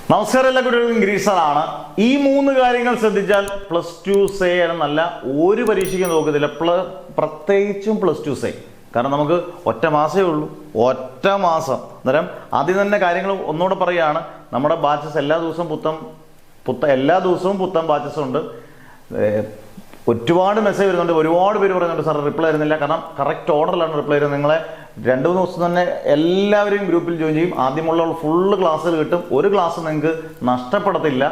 നമസ്കാരം, എല്ലാ കുട്ടികൾക്കും ഗ്രീസറാണ്. ഈ മൂന്ന് കാര്യങ്ങൾ ശ്രദ്ധിച്ചാൽ പ്ലസ് ടു സേ എന്നല്ല ഒരു പരീക്ഷയ്ക്ക് നോക്കത്തില്ല, പ്രത്യേകിച്ചും പ്ലസ് ടു സേ. കാരണം നമുക്ക് ഒറ്റ മാസമേ ഉള്ളൂ, ഒറ്റ മാസം. അന്നേരം ആദ്യം തന്നെ കാര്യങ്ങൾ ഒന്നുകൂടെ പറയുകയാണ്. നമ്മുടെ ബാച്ചസ് എല്ലാ ദിവസവും പുത്തൻ ബാച്ചസ് ഉണ്ട്. ഒരുപാട് മെസ്സേജ് വരുന്നുണ്ട്, ഒരുപാട് പേര് പറയുന്നുണ്ട് സാർ റിപ്ലൈ വരുന്നില്ല. കാരണം കറക്റ്റ് ഓർഡറിലാണ് റിപ്ലൈ വരുന്നത്. നിങ്ങളെ 2-3 ദിവസം തന്നെ എല്ലാവരെയും ഗ്രൂപ്പിൽ ജോയിൻ ചെയ്യും. ആദ്യമുള്ള ഫുള്ള് ക്ലാസ്സുകൾ കിട്ടും. ഒരു ക്ലാസ് നിങ്ങൾക്ക് നഷ്ടപ്പെടത്തില്ല.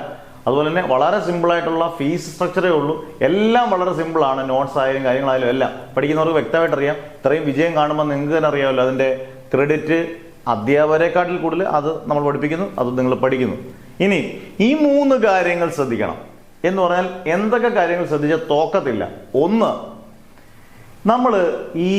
അതുപോലെ തന്നെ വളരെ സിമ്പിളായിട്ടുള്ള ഫീസ് സ്ട്രക്ചറേ ഉള്ളൂ. എല്ലാം വളരെ സിമ്പിളാണ്. നോട്ട്സ് ആയാലും കാര്യങ്ങളായാലും എല്ലാം പഠിക്കുന്നവർക്ക് വ്യക്തമായിട്ട് അറിയാം. ഇത്രയും വിജയം കാണുമ്പോൾ നിങ്ങൾക്ക് തന്നെ അറിയാമല്ലോ, അതിൻ്റെ ക്രെഡിറ്റ് അധ്യാപകരെക്കാട്ടിൽ കൂടുതൽ അത് നമ്മൾ പഠിപ്പിക്കുന്നു, അത് നിങ്ങൾ പഠിക്കുന്നു. ഇനി ഈ 3 കാര്യങ്ങൾ ശ്രദ്ധിക്കണം എന്ന് പറഞ്ഞാൽ എന്തൊക്കെ കാര്യങ്ങൾ ശ്രദ്ധിച്ചാൽ തോക്കത്തില്ല. ഒന്ന്, നമ്മൾ ഈ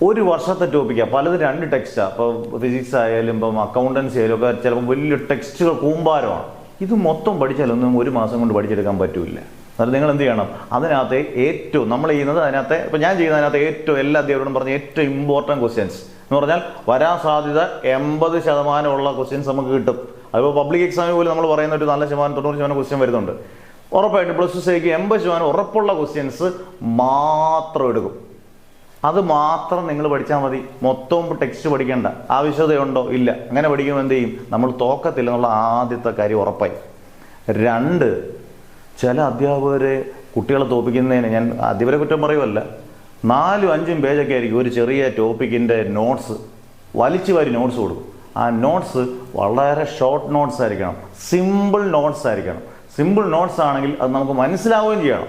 ഒരു വർഷത്തെ ടോപ്പിക്കാണ് പലതും 2 ടെക്സ്റ്റാണ്. ഇപ്പോൾ ഫിസിക്സ് ആയാലും ഇപ്പം അക്കൗണ്ടൻസി ആയാലും ഒക്കെ ചിലപ്പോൾ വലിയ ടെക്സ്റ്റുകൾ കൂമ്പാരമാണ്. ഇത് മൊത്തം പഠിച്ചാലൊന്നും ഒരു മാസം കൊണ്ട് പഠിച്ചെടുക്കാൻ പറ്റില്ല. അതായത് നിങ്ങൾ എന്ത് ചെയ്യണം, അതിനകത്ത് ഏറ്റവും നമ്മൾ ചെയ്യുന്നത് അതിനകത്ത് ഇപ്പം ഞാൻ ചെയ്യുന്നതിനകത്ത് ഏറ്റവും എല്ലാ അധ്യാപകരോടും പറഞ്ഞ ഏറ്റവും ഇമ്പോർട്ടൻറ്റ് ക്വസ്റ്റ്യൻസ് എന്ന് പറഞ്ഞാൽ വരാൻ സാധ്യത 80% ക്വസ്റ്റ്യൻസ് നമുക്ക് കിട്ടും. അതിപ്പോൾ പബ്ലിക് എക്സാമിന് പോലും നമ്മൾ പറയുന്ന ഒരു 90% ക്വസ്റ്റ്യൻ വരുന്നുണ്ട്. ഉറപ്പായിട്ടും പ്ലസ് ടു സേക്ക് 80% ഉറപ്പുള്ള ക്വസ്റ്റ്യൻസ് മാത്രം എടുക്കും. അത് മാത്രം നിങ്ങൾ പഠിച്ചാൽ മതി. മൊത്തം ടെക്സ്റ്റ് പഠിക്കേണ്ട ആവശ്യതയുണ്ടോ? ഇല്ല. അങ്ങനെ പഠിക്കുമ്പോൾ എന്ത് ചെയ്യും, നമ്മൾ തോക്കത്തില്ല എന്നുള്ള ആദ്യത്തെ കാര്യം ഉറപ്പായി. 2, ചില അധ്യാപകരെ കുട്ടികളെ തോപ്പിക്കുന്നതിന് ഞാൻ അധ്യാപകരെ കുറ്റം പറയുമല്ല, 4-5 പേജൊക്കെ ആയിരിക്കും ഒരു ചെറിയ ടോപ്പിക്കിൻ്റെ നോട്ട്സ് വലിച്ചു വാരി നോട്ട്സ് കൊടുക്കും. ആ നോട്ട്സ് വളരെ ഷോർട്ട് നോട്ട്സ് ആയിരിക്കണം, സിമ്പിൾ നോട്ട്സ് ആയിരിക്കണം. സിമ്പിൾ നോട്ട്സ് ആണെങ്കിൽ അത് നമുക്ക് മനസ്സിലാവുകയും ചെയ്യണം.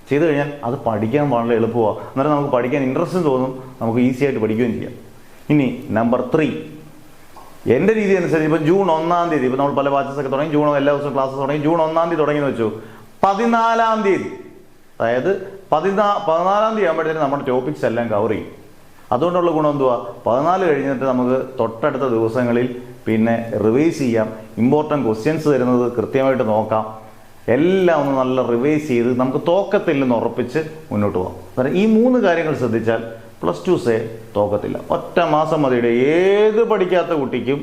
ചെയ്തു കഴിഞ്ഞാൽ അത് പഠിക്കാൻ വളരെ എളുപ്പമാണ്. അന്നേരം നമുക്ക് പഠിക്കാൻ ഇൻട്രസ്റ്റും തോന്നും, നമുക്ക് ഈസി ആയിട്ട് പഠിക്കുകയും ചെയ്യാം. ഇനി നമ്പർ 3, എൻ്റെ രീതി അനുസരിച്ച് ഇപ്പോൾ ജൂൺ 1-ാം തീയതി, ഇപ്പോൾ നമ്മൾ പല ബാച്ചസൊക്കെ തുടങ്ങി, എല്ലാ ദിവസവും ക്ലാസ് തുടങ്ങി, ജൂൺ 1-ാം തീയതി തുടങ്ങിയെന്ന് വെച്ചു, 14-ാം തീയതി, അതായത് 14-ാം തീയതി ആകുമ്പോഴത്തേനും നമ്മുടെ ടോപ്പിക്സ് എല്ലാം കവർ ചെയ്യും. അതുകൊണ്ടുള്ള ഗുണം എന്തുവാ, 14 കഴിഞ്ഞിട്ട് നമുക്ക് തൊട്ടടുത്ത ദിവസങ്ങളിൽ പിന്നെ റിവൈസ് ചെയ്യാം. ഇമ്പോർട്ടൻറ്റ് ക്വസ്റ്റ്യൻസ് തരുന്നത് കൃത്യമായിട്ട് നോക്കാം. എല്ലാം ഒന്ന് നല്ല റിവൈസ് ചെയ്ത് നമുക്ക് തോക്കത്തില്ലെന്ന് ഉറപ്പിച്ച് മുന്നോട്ട് പോകാം. കാരണം ഈ 3 കാര്യങ്ങൾ ശ്രദ്ധിച്ചാൽ പ്ലസ് ടു സേ തോക്കത്തില്ല. ഒറ്റ മാസം മതിയുടെ ഏത് പഠിക്കാത്ത കുട്ടിക്കും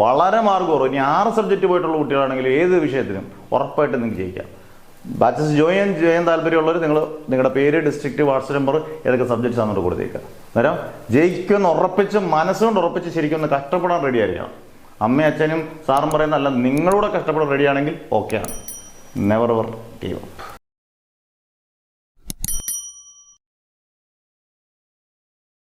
വളരെ മാർക്ക് കുറവ്. ഇനി 6 സബ്ജക്റ്റ് പോയിട്ടുള്ള കുട്ടികളാണെങ്കിൽ ഏത് വിഷയത്തിനും ഉറപ്പായിട്ട് നിങ്ങൾക്ക് ജയിക്കാം. ബാച്ചസ് ജോയിൻ ചെയ്യാൻ താല്പര്യമുള്ളവർ നിങ്ങളുടെ പേര്, ഡിസ്ട്രിക്റ്റ്, വാട്സപ്പ് നമ്പർ, ഏതൊക്കെ സബ്ജക്ട്സ് അങ്ങോട്ട് കൊടുത്തേക്കുക. അന്നേരം ജയിക്കുമെന്ന് ഉറപ്പിച്ച് മനസ്സുകൊണ്ട് ഉറപ്പിച്ച് ശരിക്കും ഒന്ന് കഷ്ടപ്പെടാൻ റെഡി ആയിരിക്കണം. അമ്മയും അച്ഛനും സാറും പറയുന്നതല്ല, നിങ്ങളൂടെ കഷ്ടപ്പെടാൻ റെഡിയാണെങ്കിൽ ഓക്കെയാണ്. Never ever give up.